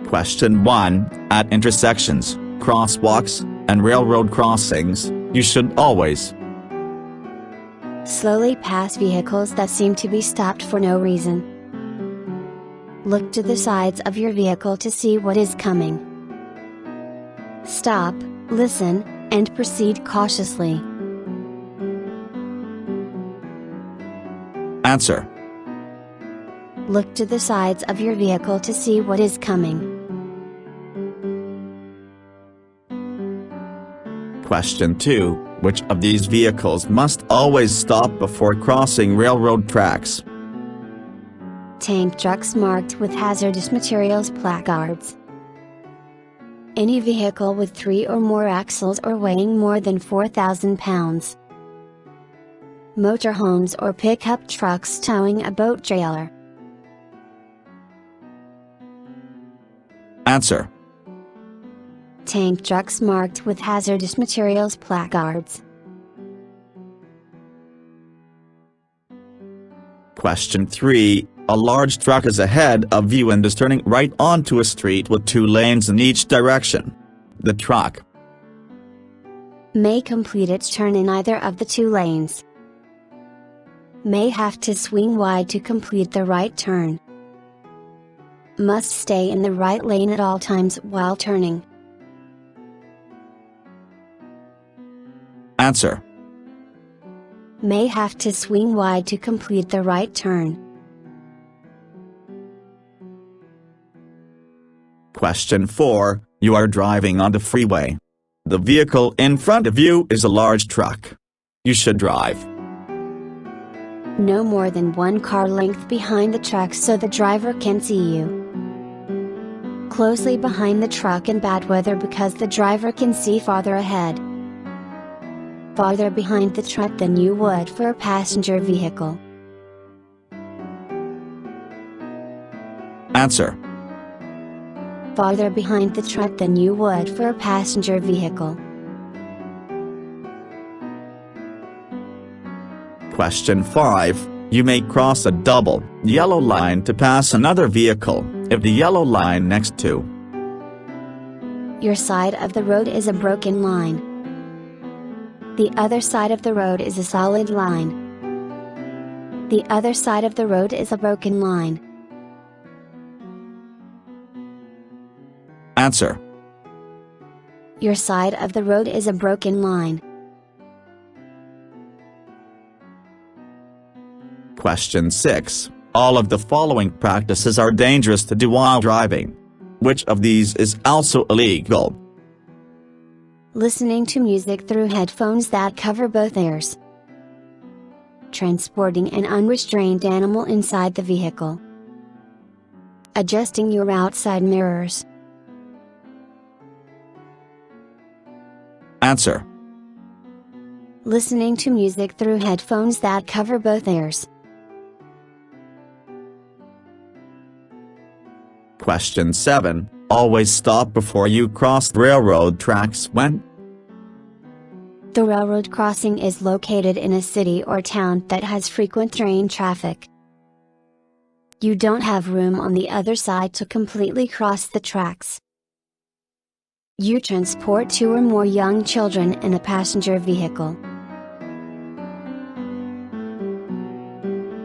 Question 1. At intersections, crosswalks, and railroad crossings, you should always slowly pass vehicles that seem to be stopped for no reason. Look to the sides of your vehicle to see what is coming. Stop, listen, and proceed cautiously. Answer. Look to the sides of your vehicle to see what is coming. Question 2. Which of these vehicles must always stop before crossing railroad tracks? Tank trucks marked with hazardous materials placards. Any vehicle with 3 or more axles or weighing more than 4,000 pounds. Motorhomes or pickup trucks towing a boat trailer. Answer. Tank trucks marked with hazardous materials placards. Question 3. A large truck is ahead of you and is turning right onto a street with 2 lanes in each direction. The truck may complete its turn in either of the 2 lanes. May have to swing wide to complete the right turn. Must stay in the right lane at all times while turning. Answer. May have to swing wide to complete the right turn. Question 4. You are driving on the freeway. The vehicle in front of you is a large truck. You should drive no more than 1 car length behind the truck so the driver can see you. Closely behind the truck in bad weather because the driver can see farther ahead. Farther behind the truck than you would for a passenger vehicle. Answer. Farther behind the truck than you would for a passenger vehicle. Question 5. You may cross a double yellow line to pass another vehicle, if the yellow line next to your side of the road is a broken line. The other side of the road is a solid line. The other side of the road is a broken line. Answer. Your side of the road is a broken line. Question 6. All of the following practices are dangerous to do while driving. Which of these is also illegal? Listening to music through headphones that cover both ears. Transporting an unrestrained animal inside the vehicle. Adjusting your outside mirrors. Answer. Listening to music through headphones that cover both ears. Question 7. Always stop before you cross railroad tracks when the railroad crossing is located in a city or town that has frequent train traffic. You don't have room on the other side to completely cross the tracks. You transport 2 or more young children in a passenger vehicle.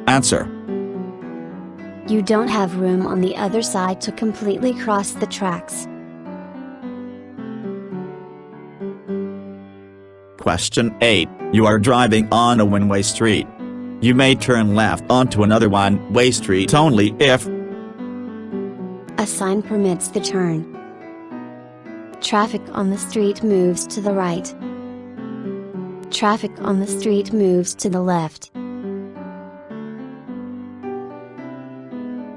Answer. You don't have room on the other side to completely cross the tracks. Question 8. You are driving on a one-way street. You may turn left onto another one-way street only if a sign permits the turn. Traffic on the street moves to the right. Traffic on the street moves to the left.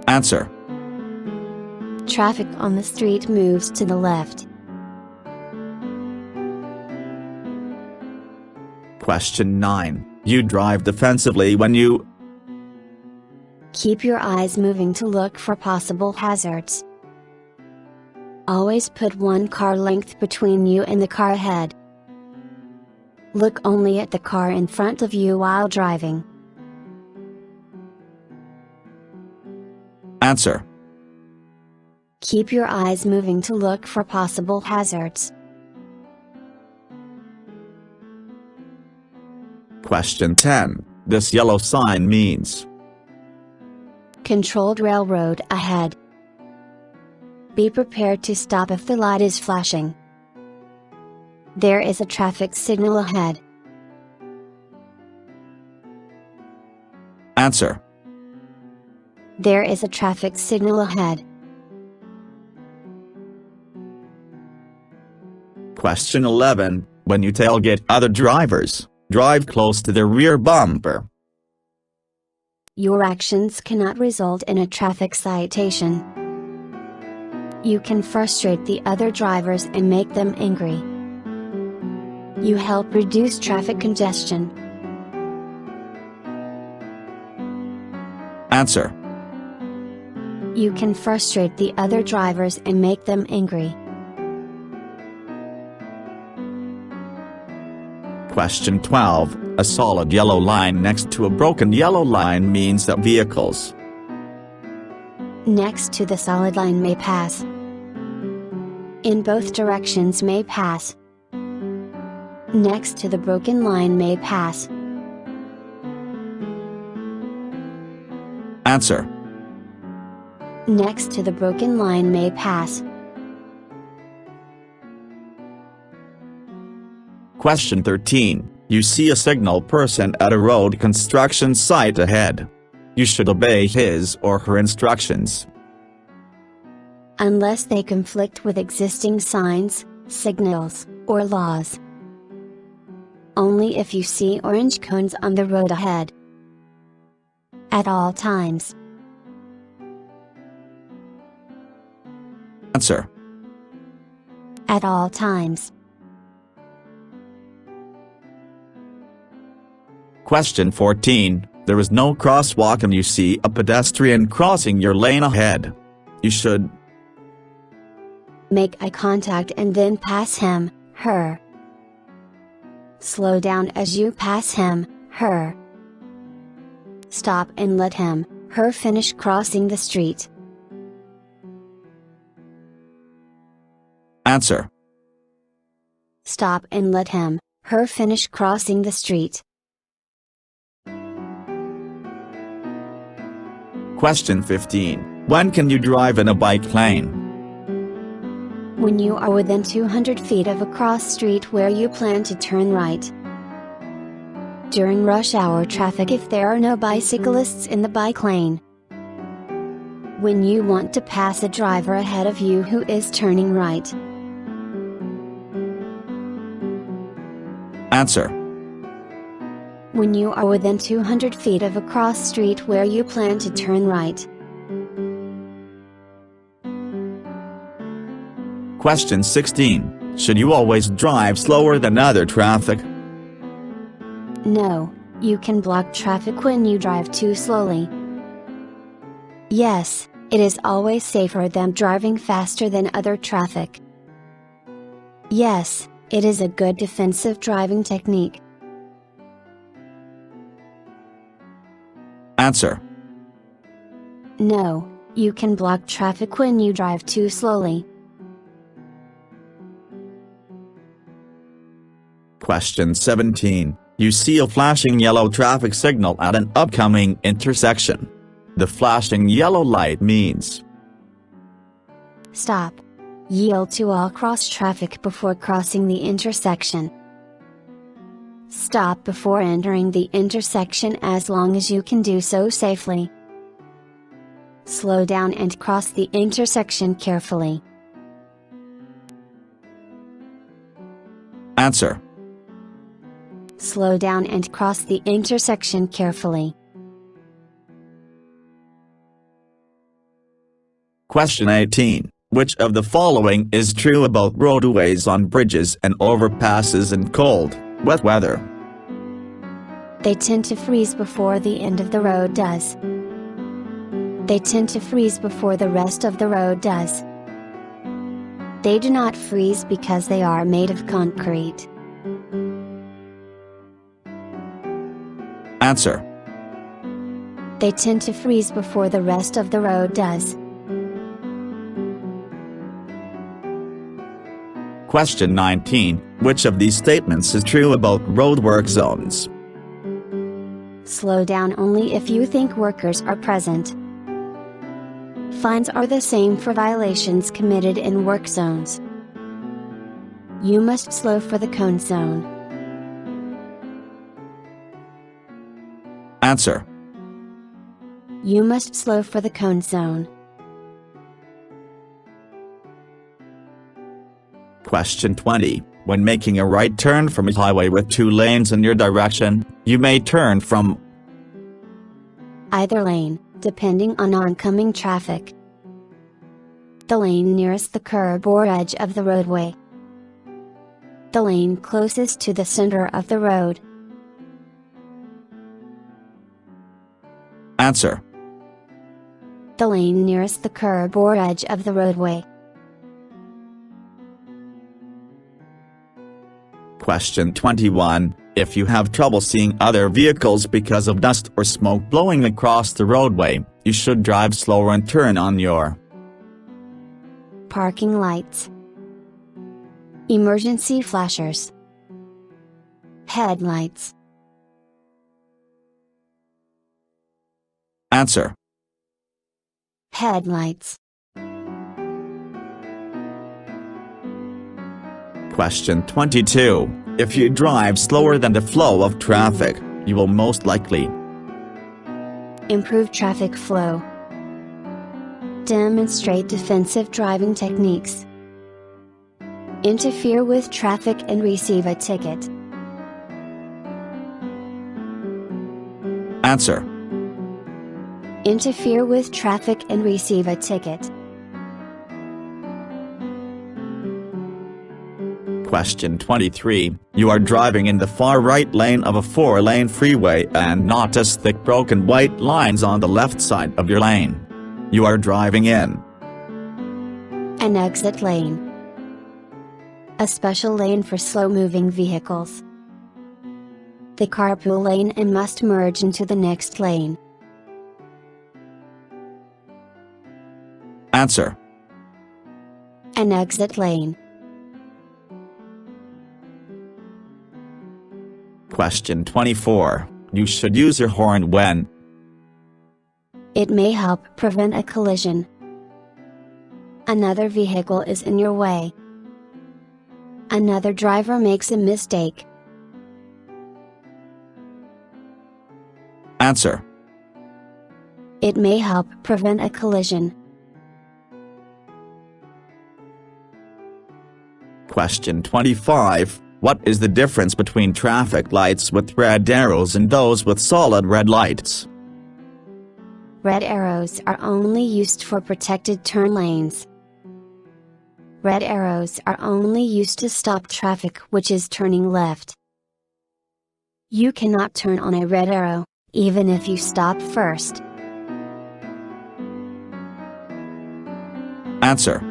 Answer. Traffic on the street moves to the left. Question 9. You drive defensively when you keep your eyes moving to look for possible hazards. Always put 1 car length between you and the car ahead. Look only at the car in front of you while driving. Answer. Keep your eyes moving to look for possible hazards. Question 10. This yellow sign means. Controlled railroad ahead. Be prepared to stop if the light is flashing. There is a traffic signal ahead. Answer. There is a traffic signal ahead. Question 11. When you tailgate other drivers, drive close to their rear bumper. Your actions cannot result in a traffic citation. You can frustrate the other drivers and make them angry. You help reduce traffic congestion. Answer. You can frustrate the other drivers and make them angry. Question 12. A solid yellow line next to a broken yellow line means that vehicles next to the solid line may pass. In both directions may pass. Next to the broken line may pass. Answer. Next to the broken line may pass. Question 13. You see a signal person at a road construction site ahead. You should obey his or her instructions. Unless they conflict with existing signs, signals, or laws. Only if you see orange cones on the road ahead. At all times. Answer. At all times. Question 14. There is no crosswalk and you see a pedestrian crossing your lane ahead. You should make eye contact and then pass him, her. Slow down as you pass him, her. Stop and let him, her finish crossing the street. Answer. Stop and let him, her finish crossing the street. Question 15. When can you drive in a bike lane? When you are within 200 feet of a cross street where you plan to turn right. During rush hour traffic if there are no bicyclists in the bike lane. When you want to pass a driver ahead of you who is turning right. Answer. When you are within 200 feet of a cross street where you plan to turn right. Question 16. Should you always drive slower than other traffic? No, you can block traffic when you drive too slowly. Yes, it is always safer than driving faster than other traffic. Yes, it is a good defensive driving technique. Answer. No, you can block traffic when you drive too slowly. Question 17. You see a flashing yellow traffic signal at an upcoming intersection. The flashing yellow light means stop. Yield to all cross traffic before crossing the intersection. Stop before entering the intersection as long as you can do so safely. Slow down and cross the intersection carefully. Answer. Slow down and cross the intersection carefully. Question 18. Which of the following is true about roadways on bridges and overpasses in cold, wet weather? They tend to freeze before the end of the road does. They tend to freeze before the rest of the road does. They do not freeze because they are made of concrete. Answer. They tend to freeze before the rest of the road does. Question 19. Which of these statements is true about roadwork zones? Slow down only if you think workers are present. Fines are the same for violations committed in work zones. You must slow for the cone zone. Answer. You must slow for the cone zone. Question 20. When making a right turn from a highway with 2 lanes in your direction, you may turn from either lane, depending on oncoming traffic. The lane nearest the curb or edge of the roadway. The lane closest to the center of the road. Answer. The lane nearest the curb or edge of the roadway. Question 21. If you have trouble seeing other vehicles because of dust or smoke blowing across the roadway, you should drive slower and turn on your parking lights, emergency flashers, headlights. Answer. Headlights. Question 22. If you drive slower than the flow of traffic, you will most likely improve traffic flow, demonstrate defensive driving techniques, interfere with traffic and receive a ticket. Answer. Interfere with traffic and receive a ticket. Question 23. You are driving in the far right lane of a 4-lane freeway and notice thick broken white lines on the left side of your lane. You are driving in an exit lane, a special lane for slow-moving vehicles, the carpool lane, and must merge into the next lane. Answer. An exit lane. Question 24. You should use your horn when it may help prevent a collision, another vehicle is in your way, another driver makes a mistake. Answer. It may help prevent a collision. Question 25. What is the difference between traffic lights with red arrows and those with solid red lights? Red arrows are only used for protected turn lanes. Red arrows are only used to stop traffic which is turning left. You cannot turn on a red arrow, even if you stop first. Answer.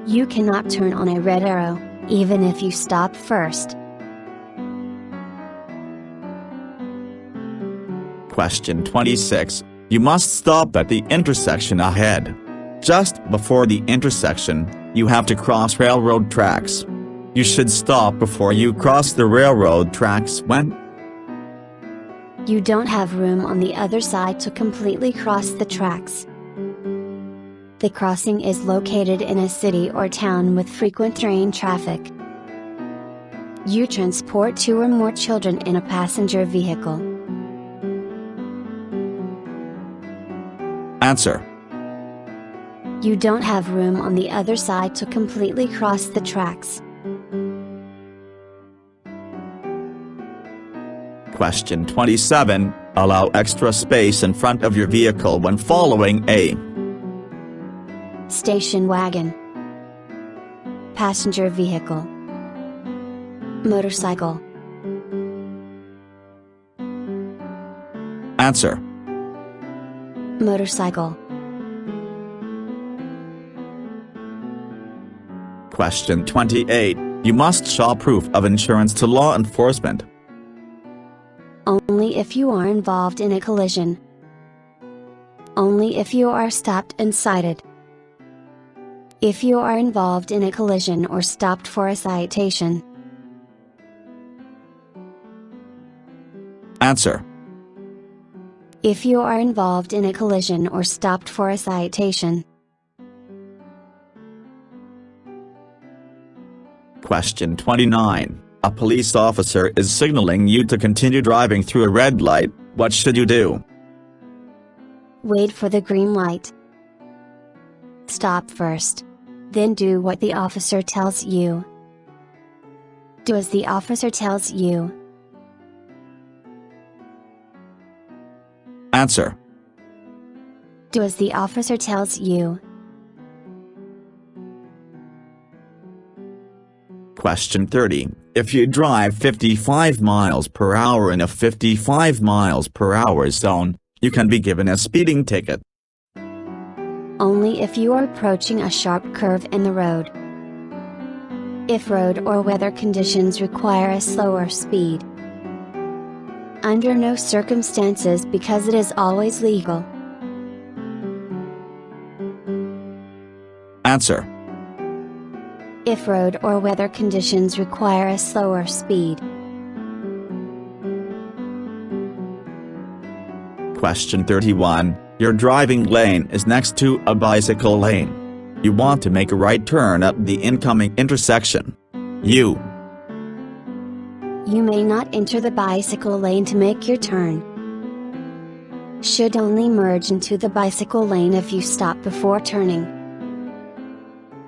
You cannot turn on a red arrow, even if you stop first. Question 26. You must stop at the intersection ahead. Just before the intersection, you have to cross railroad tracks. You should stop before you cross the railroad tracks when you don't have room on the other side to completely cross the tracks. The crossing is located in a city or town with frequent train traffic. You transport 2 or more children in a passenger vehicle. Answer. You don't have room on the other side to completely cross the tracks. Question 27. Allow extra space in front of your vehicle when following a station wagon, passenger vehicle, motorcycle. Answer. Motorcycle. Question 28. You must show proof of insurance to law enforcement. Only if you are involved in a collision. Only if you are stopped and cited. If you are involved in a collision or stopped for a citation. Answer. If you are involved in a collision or stopped for a citation. Question 29. A police officer is signaling you to continue driving through a red light. What should you do? Wait for the green light. Stop first. Then do what the officer tells you. Do as the officer tells you. Answer. Do as the officer tells you. Question 30. If you drive 55 miles per hour in a 55 miles per hour zone, you can be given a speeding ticket. Only if you are approaching a sharp curve in the road. If road or weather conditions require a slower speed. Under no circumstances, because it is always legal. Answer. If road or weather conditions require a slower speed. Question 31. Your driving lane is next to a bicycle lane. You want to make a right turn at the incoming intersection. You may not enter the bicycle lane to make your turn. Should only merge into the bicycle lane if you stop before turning.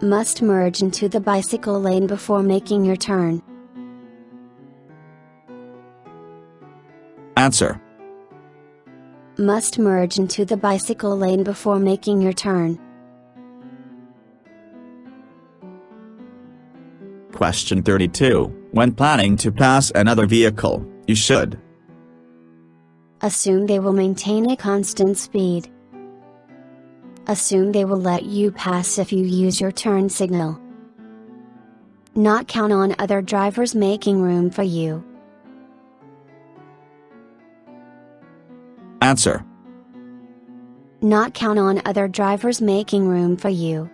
Must merge into the bicycle lane before making your turn. Answer. Must merge into the bicycle lane before making your turn. Question 32. When planning to pass another vehicle, you should assume they will maintain a constant speed. Assume they will let you pass if you use your turn signal. Not count on other drivers making room for you. Answer. Not count on other drivers making room for you.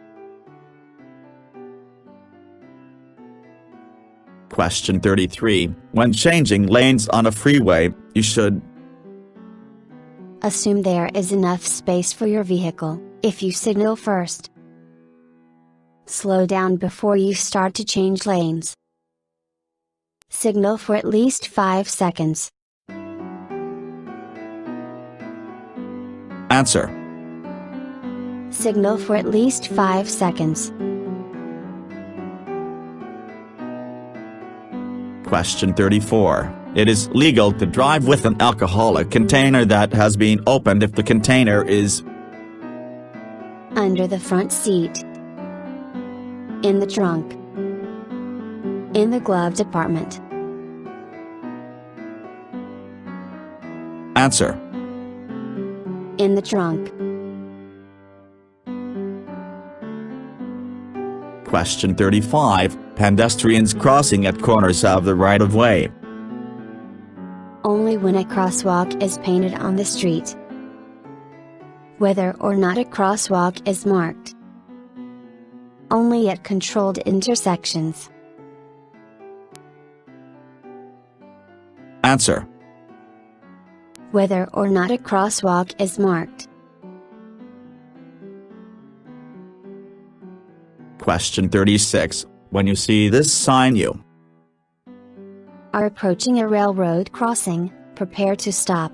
Question 33. When changing lanes on a freeway, you should assume there is enough space for your vehicle, if you signal first. Slow down before you start to change lanes. Signal for at least 5 seconds. Answer. Signal for at least 5 seconds. Question 34. It is legal to drive with an alcoholic container that has been opened if the container is under the front seat, in the trunk, in the glove compartment. Answer. In the trunk. Question 35. Pedestrians crossing at corners of the right-of-way. Only when a crosswalk is painted on the street. Whether or not a crosswalk is marked. Only at controlled intersections. Answer. Whether or not a crosswalk is marked. Question 36. When you see this sign, you are approaching a railroad crossing, prepare to stop.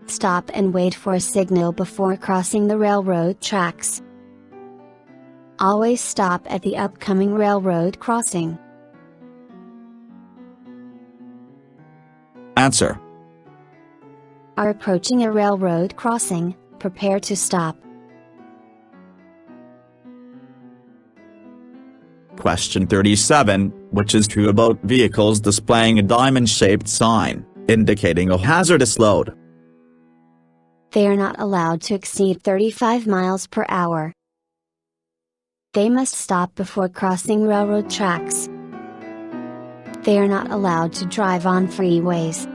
Stop and wait for a signal before crossing the railroad tracks. Always stop at the upcoming railroad crossing. Answer. Are approaching a railroad crossing, prepare to stop. Question 37. Which is true about vehicles displaying a diamond-shaped sign, indicating a hazardous load? They are not allowed to exceed 35 miles per hour. They must stop before crossing railroad tracks. They are not allowed to drive on freeways.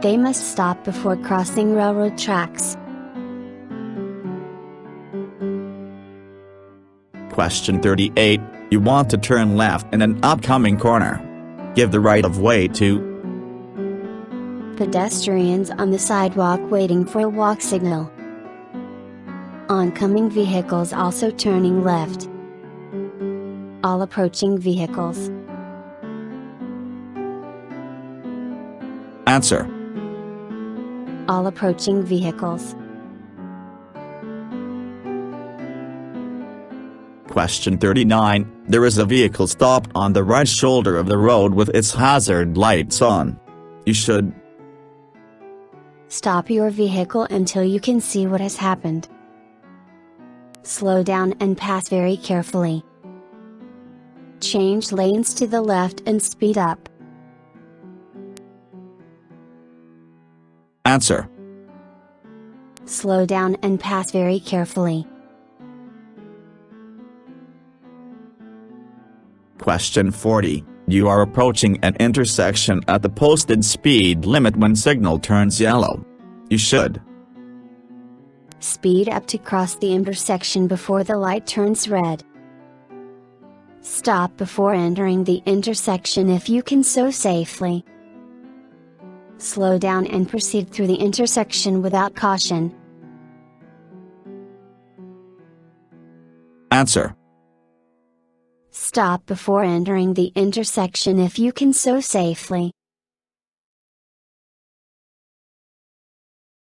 They must stop before crossing railroad tracks. Question 38. You want to turn left in an upcoming corner. Give the right of way to pedestrians on the sidewalk waiting for a walk signal. Oncoming vehicles also turning left. All approaching vehicles. Answer. All approaching vehicles. Question 39. There is a vehicle stopped on the right shoulder of the road with its hazard lights on. You should stop your vehicle until you can see what has happened. Slow down and pass very carefully. Change lanes to the left and speed up. Answer. Slow down and pass very carefully. Question 40. You are approaching an intersection at the posted speed limit when signal turns yellow. You should speed up to cross the intersection before the light turns red. Stop before entering the intersection if you can so safely. Slow down and proceed through the intersection without caution. Answer. Stop before entering the intersection if you can so safely.